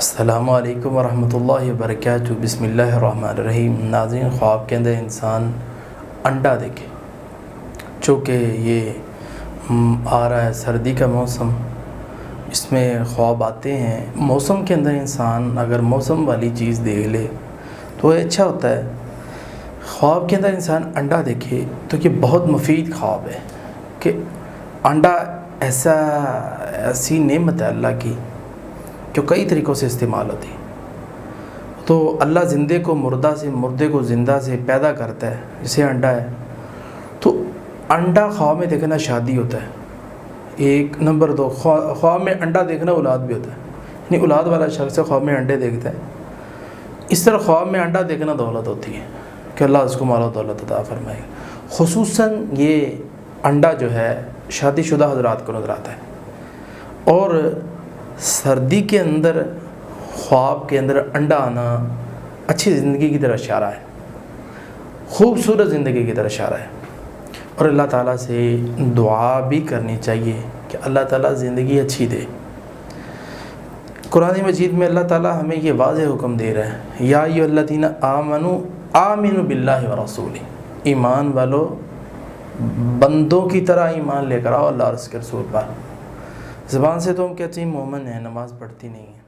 السلام علیکم ورحمۃ اللہ وبرکاتہ۔ بسم اللہ الرحمن الرحیم۔ ناظرین، خواب کے اندر انسان انڈا دیکھے، چونکہ یہ آ رہا ہے سردی کا موسم، اس میں خواب آتے ہیں۔ موسم کے اندر انسان اگر موسم والی چیز دیکھ لے تو یہ اچھا ہوتا ہے۔ خواب کے اندر انسان انڈا دیکھے تو یہ بہت مفید خواب ہے کہ انڈا ایسی نعمت ہے اللہ کی جو کئی طریقوں سے استعمال ہوتی ہے۔ تو اللہ زندے کو مردہ سے، مردے کو زندہ سے پیدا کرتا ہے، جسے انڈا ہے۔ تو انڈا خواب میں دیکھنا شادی ہوتا ہے، ایک نمبر دو خواب میں انڈا دیکھنا اولاد بھی ہوتا ہے، یعنی اولاد والا شخص خواب میں انڈے دیکھتا ہے۔ اس طرح خواب میں انڈا دیکھنا دولت ہوتی ہے کہ اللہ اس کو مال و دولت عطا فرمائے گا۔ خصوصاً یہ انڈا جو ہے شادی شدہ حضرات کو نظر آتا ہے، اور سردی کے اندر خواب کے اندر انڈا آنا اچھی زندگی کی طرف اشارہ ہے، خوبصورت زندگی کی طرف اشارہ ہے۔ اور اللہ تعالیٰ سے دعا بھی کرنی چاہیے کہ اللہ تعالیٰ زندگی اچھی دے۔ قرآن مجید میں اللہ تعالیٰ ہمیں یہ واضح حکم دے رہا ہے، یا ایھا الذین آمنوا آمنوا باللہ ورسولہ، ایمان والو بندوں کی طرح ایمان لے کر آؤ اللہ اور اس کے رسول پر۔ زبان سے تو ہم کہتے ہیں مومن ہیں، نماز پڑھتی نہیں ہیں۔